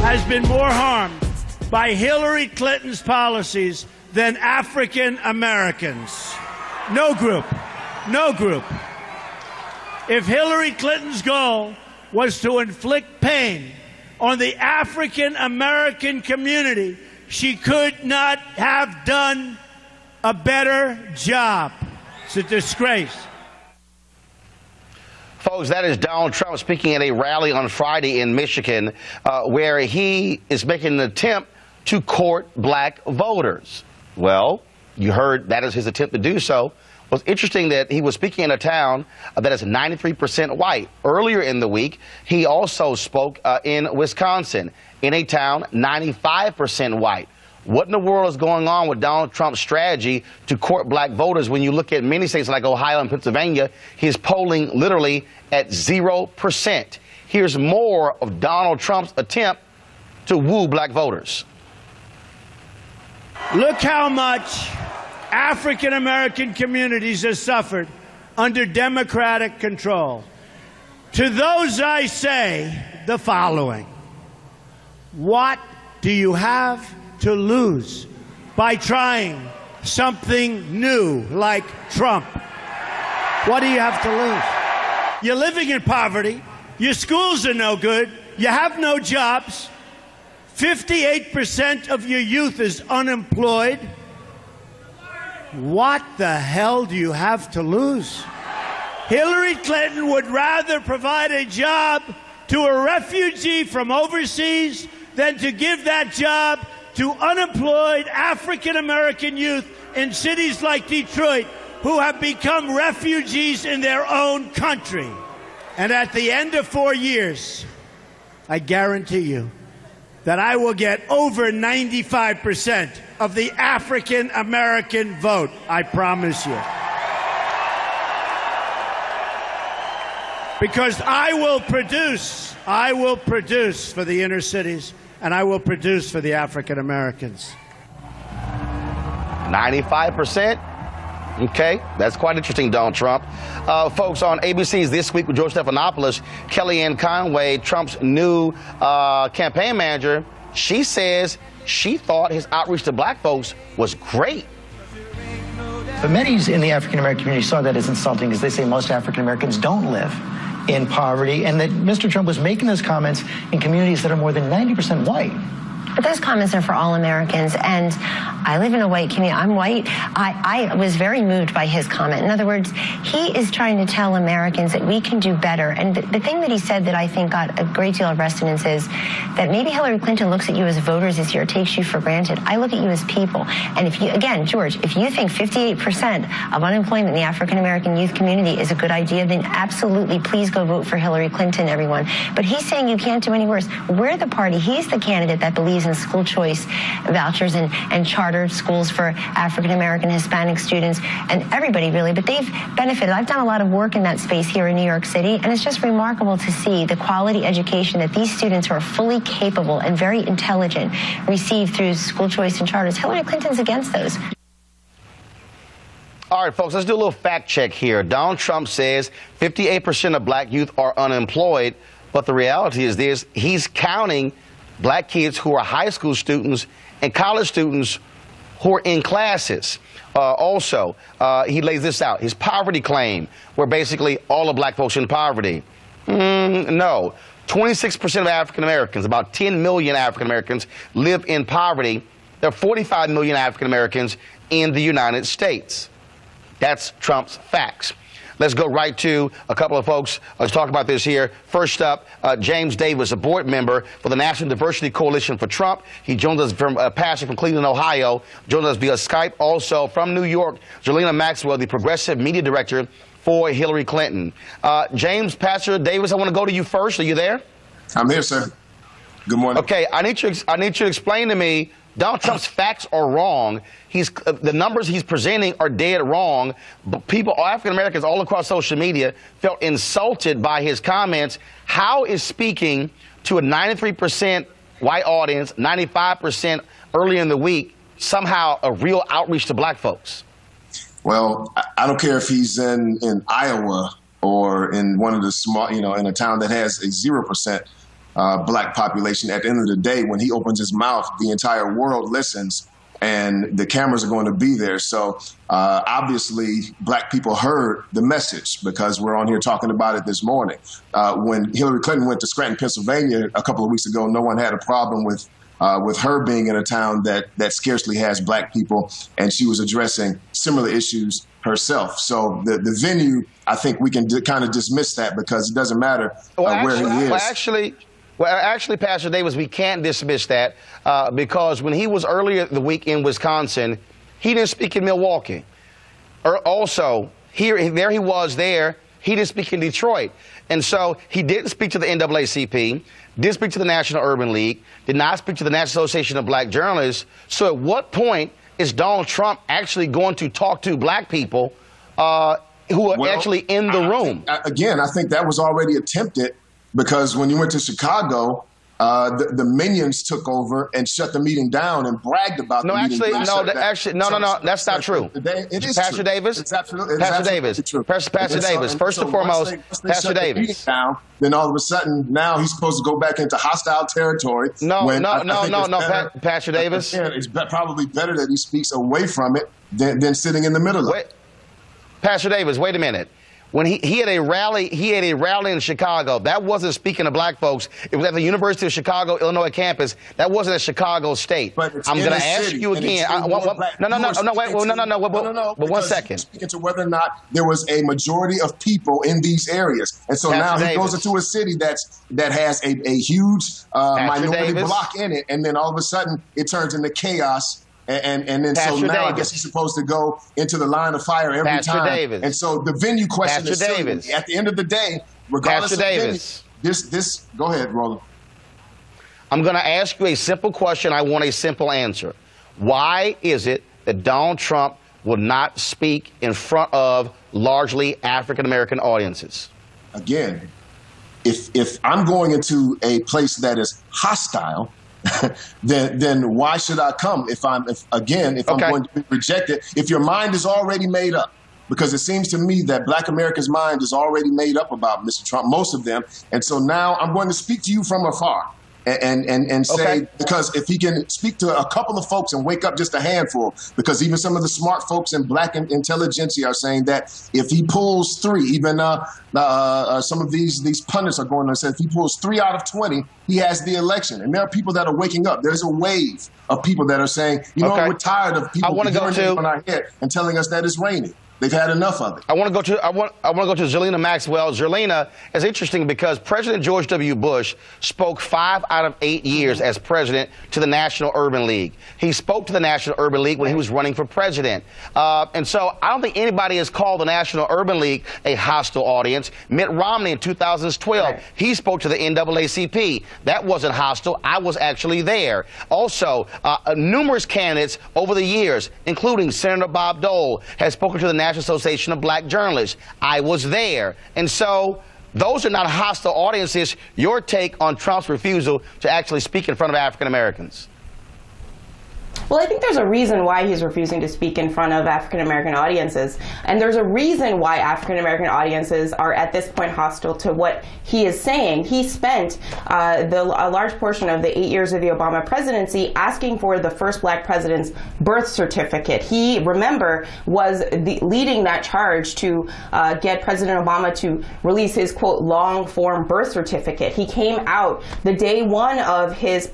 has been more harmed by Hillary Clinton's policies than African Americans. No group. No group. If Hillary Clinton's goal was to inflict pain on the African American community, she could not have done a better job. It's a disgrace. Folks, that is Donald Trump speaking at a rally on Friday in Michigan, where he is making an attempt to court black voters. Well, you heard that is his attempt to do so. Well, it's interesting that he was speaking in a town that is 93% white. Earlier in the week, he also spoke in Wisconsin, in a town 95% white. What in the world is going on with Donald Trump's strategy to court black voters when you look at many states like Ohio and Pennsylvania? He's polling literally at 0%. Here's more of Donald Trump's attempt to woo black voters. Look how much African American communities have suffered under Democratic control. To those I say the following: what do you have to lose by trying something new like Trump? What do you have to lose? You're living in poverty. Your schools are no good. You have no jobs. 58% of your youth is unemployed. What the hell do you have to lose? Hillary Clinton would rather provide a job to a refugee from overseas than to give that job to unemployed African-American youth in cities like Detroit who have become refugees in their own country. And at the end of 4 years, I guarantee you that I will get over 95% of the African-American vote. I promise you. Because I will produce for the inner cities, and I will produce for the African-Americans. 95%? Okay, that's quite interesting, Donald Trump. Folks, on ABC's This Week with George Stephanopoulos, Kellyanne Conway, Trump's new campaign manager, she says she thought his outreach to black folks was great. But many in the African-American community saw that as insulting, as they say most African-Americans don't live in poverty, and that Mr. Trump was making those comments in communities that are more than 90% white. But those comments are for all Americans, and I live in a white community. I'm white. I was very moved by his comment. In other words, he is trying to tell Americans that we can do better. And the thing that he said that I think got a great deal of resonance is that maybe Hillary Clinton looks at you as voters this year, takes you for granted. I look at you as people. And if you, again, George, if you think 58% of unemployment in the African-American youth community is a good idea, then absolutely please go vote for Hillary Clinton, everyone. But he's saying you can't do any worse. We're the party. He's the candidate that believes in school choice vouchers and charter schools for African-American, Hispanic students, and everybody really, but they've benefited. I've done a lot of work in that space here in New York City, and it's just remarkable to see the quality education that these students who are fully capable and very intelligent receive through school choice and charters. Hillary Clinton's against those. All right, folks, let's do a little fact check here. Donald Trump says 58% of black youth are unemployed, but the reality is this: he's counting black kids who are high school students and college students who are in classes. Also, he lays this out, his poverty claim, where basically all the black folks in poverty. No. 26% of African Americans, about 10 million African Americans, live in poverty. There are 45 million African Americans in the United States. That's Trump's facts. Let's go right to a couple of folks. Let's talk about this here. First up, James Davis, a board member for the National Diversity Coalition for Trump. He joins us from Pastor from Cleveland, Ohio. Joins us via Skype. Also from New York, Jelena Maxwell, the progressive media director for Hillary Clinton. James, Pastor Davis, I want to go to you first. Are you there? I'm here, sir. Good morning. Okay, I need you to explain to me. Donald Trump's facts are wrong. The numbers he's presenting are dead wrong. But people, African Americans all across social media, felt insulted by his comments. How is speaking to a 93% white audience, 95% earlier in the week, somehow a real outreach to black folks? Well, I don't care if he's in Iowa or in one of the small, in a town that has a 0% black population. At the end of the day, when he opens his mouth, the entire world listens, and the cameras are going to be there. So obviously, black people heard the message, because we're on here talking about it this morning. When Hillary Clinton went to Scranton, Pennsylvania a couple of weeks ago, no one had a problem with her being in a town that scarcely has black people, and she was addressing similar issues herself. So the venue, I think we can kind of dismiss that, because it doesn't matter where he is. Well, actually, Pastor Davis, we can't dismiss that because when he was earlier the week in Wisconsin, he didn't speak in Milwaukee. Also, there he was there, he didn't speak in Detroit. And so he didn't speak to the NAACP, didn't speak to the National Urban League, did not speak to the National Association of Black Journalists. So at what point is Donald Trump actually going to talk to black people who are actually in the room? Again, I think that was already attempted, because when you went to Chicago, the minions took over and shut the meeting down and bragged about the meeting. No, that's not true. It is Pastor true. Davis, It's absolutely true. Pastor Davis, first and foremost, Pastor Davis. Then all of a sudden, now he's supposed to go back into hostile territory. No, Pastor Davis. It's probably better that he speaks away from it than sitting in the middle of it. Pastor Davis, wait a minute. When he had a rally in Chicago. That wasn't speaking to black folks. It was at the University of Chicago, Illinois campus. That wasn't at Chicago State. But I'm going to ask you again. But 1 second. Speaking to whether or not there was a majority of people in these areas, and so now he goes into a city that has a huge minority block in it, and then all of a sudden it turns into chaos. And then so now I guess he's supposed to go into the line of fire every time. And so the venue question is silly. At the end of the day, regardless of venue, this go ahead, Roland. I'm going to ask you a simple question. I want a simple answer. Why is it that Donald Trump will not speak in front of largely African-American audiences? Again, if I'm going into a place that is hostile, then why should I come if I'm going to be rejected? If your mind is already made up, because it seems to me that Black America's mind is already made up about Mr. Trump, most of them, and so now I'm going to speak to you from afar and say, because if he can speak to a couple of folks and wake up just a handful, because even some of the smart folks in Black intelligentsia are saying that if he pulls 3, even some of these pundits are going to say if he pulls 3 out of 20, he has the election. And there are people that are waking up. There's a wave of people that are saying, we're tired of people urinating on our head and telling us that it's raining. They've had enough of it. I want to go to Zelina Maxwell. Zelina is interesting because President George W. Bush spoke 5 out of 8 years as president to the National Urban League. He spoke to the National Urban League when he was running for president. And so I don't think anybody has called the National Urban League a hostile audience. Mitt Romney in 2012, he spoke to the NAACP. That wasn't hostile. I was actually there. Also, numerous candidates over the years, including Senator Bob Dole, has spoken to the National Association of Black Journalists. I was there. And so those are not hostile audiences. Your take on Trump's refusal to actually speak in front of African Americans? Well, I think there's a reason why he's refusing to speak in front of African-American audiences. And there's a reason why African-American audiences are at this point hostile to what he is saying. He spent a large portion of the 8 years of the Obama presidency asking for the first Black president's birth certificate. He, remember, was leading that charge to get President Obama to release his, quote, long-form birth certificate. He came out the day 1 of his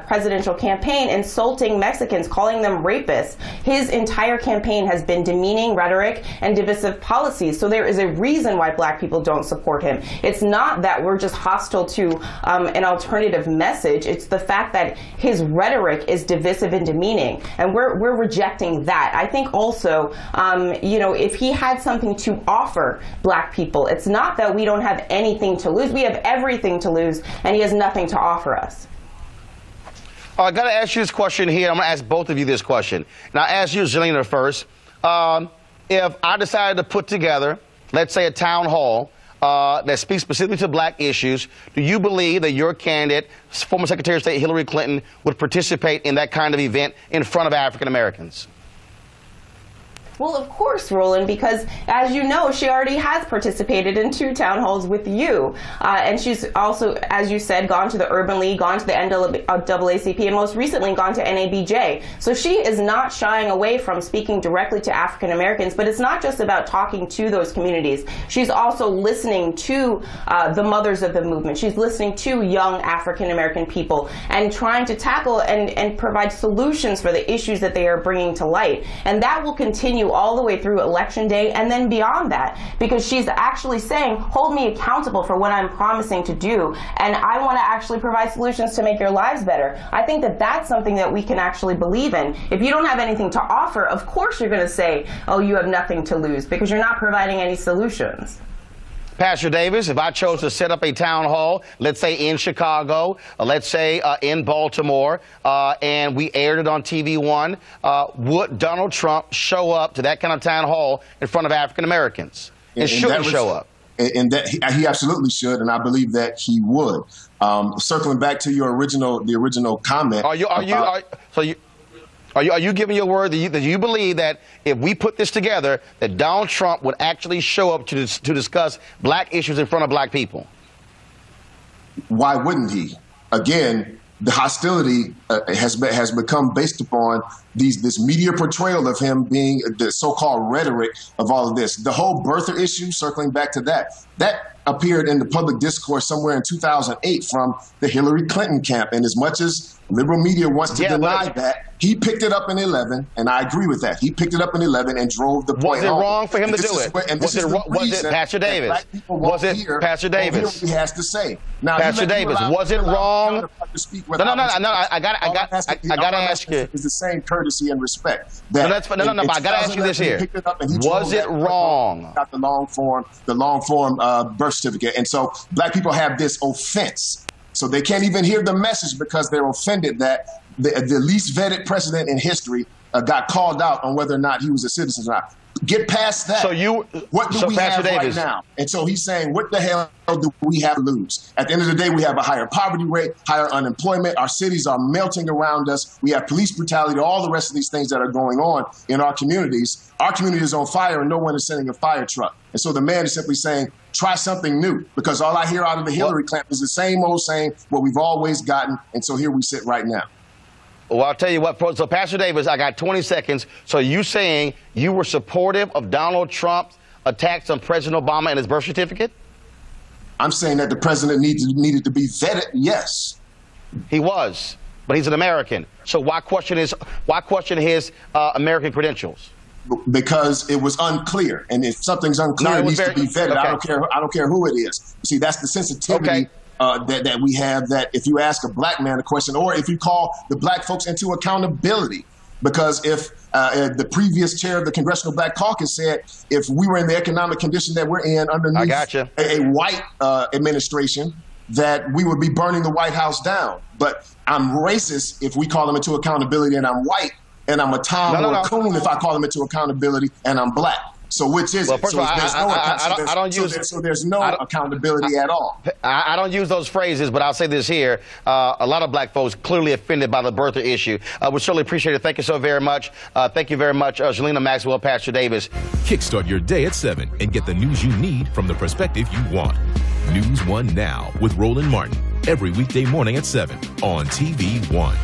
presidential campaign insulting Mexicans, calling them rapists. His entire campaign has been demeaning rhetoric and divisive policies. So there is a reason why Black people don't support him. It's not that we're just hostile to an alternative message. It's the fact that his rhetoric is divisive and demeaning, and we're rejecting that. I think also, if he had something to offer Black people, it's not that we don't have anything to lose. We have everything to lose, and he has nothing to offer us. I got to ask you this question here. I'm going to ask both of you this question. Now, I'll ask you, Zelina, first. If I decided to put together, let's say, a town hall that speaks specifically to Black issues, do you believe that your candidate, former Secretary of State Hillary Clinton, would participate in that kind of event in front of African Americans? Well, of course, Roland, because as you know, she already has participated in 2 town halls with you. And she's also, as you said, gone to the Urban League, gone to the NAACP, and most recently gone to NABJ. So she is not shying away from speaking directly to African Americans, but it's not just about talking to those communities. She's also listening to the mothers of the movement. She's listening to young African American people and trying to tackle and provide solutions for the issues that they are bringing to light. And that will continue all the way through Election Day and then beyond that, because she's actually saying, hold me accountable for what I'm promising to do, and I want to actually provide solutions to make your lives better. I think that that's something that we can actually believe in. If you don't have anything to offer, of course you're going to say, oh, you have nothing to lose, because you're not providing any solutions. Pastor Davis, if I chose to set up a town hall, let's say in Chicago, let's say in Baltimore, and we aired it on TV One, would Donald Trump show up to that kind of town hall in front of African Americans? And should he show up? And that he absolutely should, and I believe that he would. Circling back to your the original comment. Are you giving your word that you believe that if we put this together, that Donald Trump would actually show up to discuss black issues in front of black people? Why wouldn't he? Again, the hostility has become based upon this media portrayal of him being the so-called rhetoric of all of this. The whole birther issue, circling back to that appeared in the public discourse somewhere in 2008 from the Hillary Clinton camp. And as much as liberal media wants to deny that, he picked it up in 11, and I agree with that. He picked it up in 11 and drove the point home. Was it wrong for him to do it? Was it Pastor Davis? Was it Pastor Davis? What he has to say. Now, Pastor Davis, was it wrong? No, I got to ask you. It's the same courtesy and respect. No, but I got to ask you this here. Was it wrong? Got the long form birth certificate, and so black people have this offense. So they can't even hear the message because they're offended that the least vetted president in history got called out on whether or not he was a citizen or not. Get past that. What do we have right now? And so he's saying, what the hell do we have to lose? At the end of the day, we have a higher poverty rate, higher unemployment. Our cities are melting around us. We have police brutality, all the rest of these things that are going on in our communities. Our community is on fire and no one is sending a fire truck. And so the man is simply saying, try something new, because all I hear out of the Hillary camp is the same old saying, what we've always gotten. And so here we sit right now. Well, I'll tell you what, so Pastor Davis, I got 20 seconds. So you saying you were supportive of Donald Trump's attacks on President Obama and his birth certificate? I'm saying that the president needed to be vetted, yes. He was, but he's an American. So why question his American credentials? Because it was unclear. And if something's unclear, it needs to be vetted. Okay. I don't care who it is. See, that's the sensitivity. Okay. That we have, that if you ask a black man a question, or if you call the black folks into accountability, because if the previous chair of the Congressional Black Caucus said, if we were in the economic condition that we're in underneath a white administration, that we would be burning the White House down. But I'm racist if we call them into accountability and I'm white, and I'm a Tom or a coon if I call them into accountability and I'm black. So which is it? So there's no accountability at all. I don't use those phrases, but I'll say this here. A lot of black folks clearly offended by the birther issue. We certainly appreciate it. Thank you so very much. Thank you very much, Shalina Maxwell, Pastor Davis. Kickstart your day at 7 and get the news you need from the perspective you want. News One Now with Roland Martin. Every weekday morning at 7 on TV One.